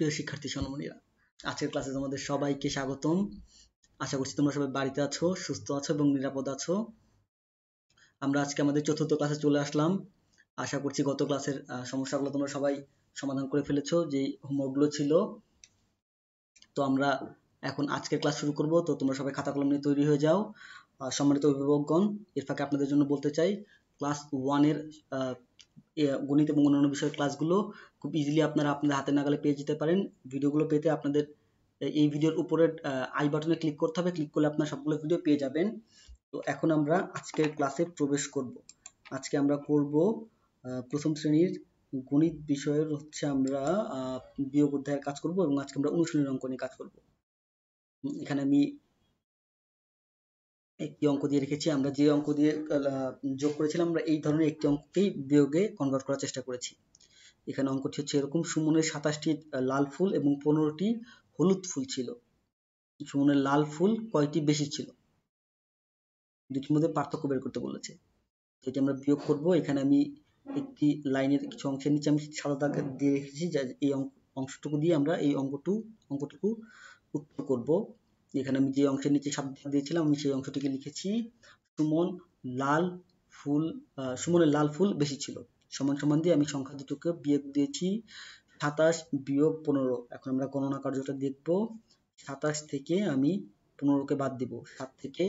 প্রিয় শিক্ষার্থী সোনামণিরা, আজকের ক্লাসে তোমাদের সবাইকে স্বাগতম। আশা করছি তোমরা সবাই বাড়িতে আছো, সুস্থ আছো এবং নিরাপদ আছো। আমরা আজকে আমাদের চতুর্থ ক্লাসে চলে আসলাম। আশা করছি গত ক্লাসের সমস্যাগুলো তোমরা সবাই সমাধান করে ফেলেছো, যে হোমওয়ার্কগুলো ছিল। তো আমরা এখন আজকের ক্লাস শুরু করব। তো তোমরা সবাই খাতা কলম নিয়ে তৈরি হয়ে যাও। সম্মানিত অভিভাবকগণ, এর ফাঁকে আপনাদের জন্য বলতে চাই, ক্লাস 1 এর গণিত এবং অন্যান্য বিষয়ের ক্লাসগুলো খুব ইজিলি আপনারা আপনাদের হাতের নাগালে পেয়ে যেতে পারেন। ভিডিওগুলো পেতে আপনাদের এই ভিডিওর উপরে আই বাটনে ক্লিক করতে হবে। ক্লিক করলে আপনারা সবগুলো ভিডিও পেয়ে যাবেন। তো এখন আমরা আজকের ক্লাসে প্রবেশ করব। আজকে আমরা করব প্রথম শ্রেণীর গণিত বিষয়ের আমরা বিয়োগ অধ্যায়ের কাজ করব এবং আজকে আমরা অনুশীলনী অঙ্ক নিয়ে কাজ করব। এখানে আমি একটি অঙ্ক দিয়ে রেখেছি। আমরা যে অঙ্ক দিয়ে যোগ করেছিলাম, আমরা এই ধরনের একটি অঙ্ককেই বিয়োগে কনভার্ট করার চেষ্টা করেছি। এখানে অঙ্কটি হচ্ছে এরকম: সুমনের 27টি লাল ফুল এবং 15টি হলুদ ফুল ছিল। সুমনের লাল ফুল কয়টি বেশি ছিল? দুটির মধ্যে পার্থক্য বের করতে বলেছে। এটি আমরা বিয়োগ করব। এখানে আমি একটি লাইনের কিছু অংশের নিচে আমি সাদা দাগ দিয়ে রেখেছি, যে এই অংশটুকু দিয়ে আমরা এই অঙ্কটুকু উত্তর করব। এখানে আমি যে অংশের নিচে সাদা দাগ দিয়েছিলাম, আমি সেই অংশটিকে লিখেছি সুমনের লাল ফুল বেশি ছিল। সমান সমান দিয়ে আমি সংখ্যা দুটোকে বিয়োগ দিয়েছি, 27 বিয়োগ 15। এখন আমরা গণনা কার্যটা দেখব। 27 থেকে আমি 15কে বাদ দিব, 7 থেকে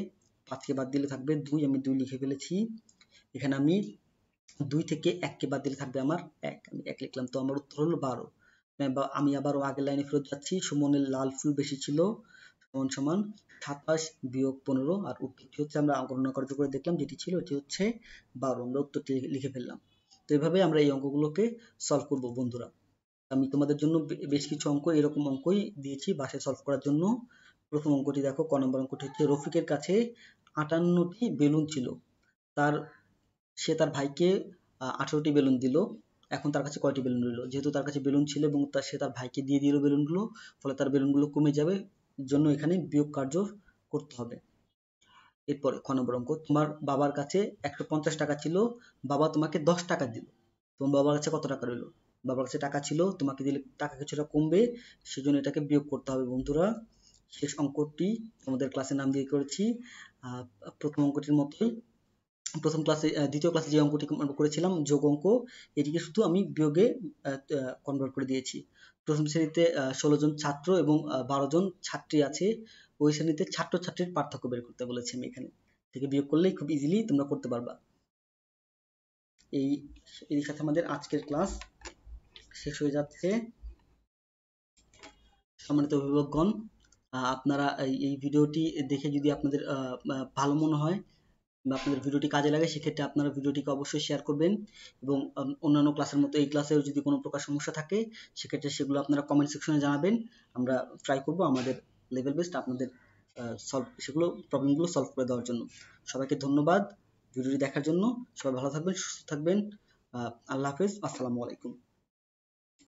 5কে বাদ দিলে থাকবে 2, আমি 2 লিখে ফেলেছি। এখানে আমি 2 থেকে 1কে বাদ দিলে থাকবে আমার 1, আমি 1 লিখলাম। তো আমার উত্তর হলো 12। আমি আবারও আগের লাইনে ফেরত যাচ্ছি। সুমনের লাল ফুল বেশি ছিল সমান সমান 27 বিয়োগ 15, আর উত্তরটি হচ্ছে আমরা গণনা কার্য করে দেখলাম যেটি ছিল এটি হচ্ছে 12। আমরা উত্তরটি লিখে ফেললাম। তো এভাবে আমরা এই অঙ্কগুলোকে সলভ করব বন্ধুরা। আমি তোমাদের জন্য বেশ কিছু অঙ্ক এরকম অঙ্কই দিয়েছি বাসায় সলভ করার জন্য। প্রথম অঙ্কটি দেখো, ক নম্বর অঙ্কটি হচ্ছে: রফিকের কাছে 58টি বেলুন ছিল। সে তার ভাইকে 18টি বেলুন দিল। এখন তার কাছে কয়টি বেলুন রইল? যেহেতু তার কাছে বেলুন ছিল এবং সে তার ভাইকে দিয়ে দিল বেলুনগুলো, ফলে তার বেলুনগুলো কমে যাবে, জন্য এখানে বিয়োগ কার্য করতে হবে। এরপরে খ নম্বর অঙ্ক: তোমার বাবার কাছে 150 টাকা ছিল, বাবা তোমাকে 10 টাকা দিল। তোমার বাবার কাছে কত টাকা রইল? বাবার কাছে টাকা ছিল, তোমাকে দিলে টাকা কিছুটা কমবে, সেজন্য এটাকে বিয়োগ করতে হবে বন্ধুরা। শেষ অঙ্কটি আমাদের ক্লাসের নাম দিয়ে করেছি প্রথম অঙ্কটির মতোই। দ্বিতীয় ক্লাসে যে অঙ্কটি করেছিলাম যোগ অঙ্ক, এটিকে শুধু আমি বিয়োগে কনভার্ট করে দিয়েছি। প্রথম শ্রেণীতে 16 জন ছাত্র এবং 12 জন ছাত্রী আছে। ওই শ্রেণীতে ছাত্র ছাত্রীর পার্থক্য বের করতে বলেছি আমি। এখানে থেকে বিয়োগ করলেই খুব ইজিলি তোমরা করতে পারবা। এর সাথে আমাদের আজকের ক্লাস শেষ হয়ে যাচ্ছে। সম্মানিত অভিভাবকগণ, আপনারা এই ভিডিওটি দেখে যদি আপনাদের ভালো মনে হয় বা আপনাদের ভিডিওটি কাজে লাগে, সেক্ষেত্রে আপনারা ভিডিওটিকে অবশ্যই শেয়ার করবেন এবং অন্যান্য ক্লাসের মতো এই ক্লাসেও যদি কোনো প্রকার সমস্যা থাকে, সেক্ষেত্রে সেগুলো আপনারা কমেন্ট সেকশনে জানাবেন। আমরা ট্রাই করব আমাদের লেভেল বেস্ট আপনাদের প্রবলেমগুলো সলভ করে দেওয়ার জন্য। সবাইকে ধন্যবাদ ভিডিওটি দেখার জন্য। সবাই ভালো থাকবেন, সুস্থ থাকবেন। আল্লাহ হাফেজ, আসসালামু আলাইকুম।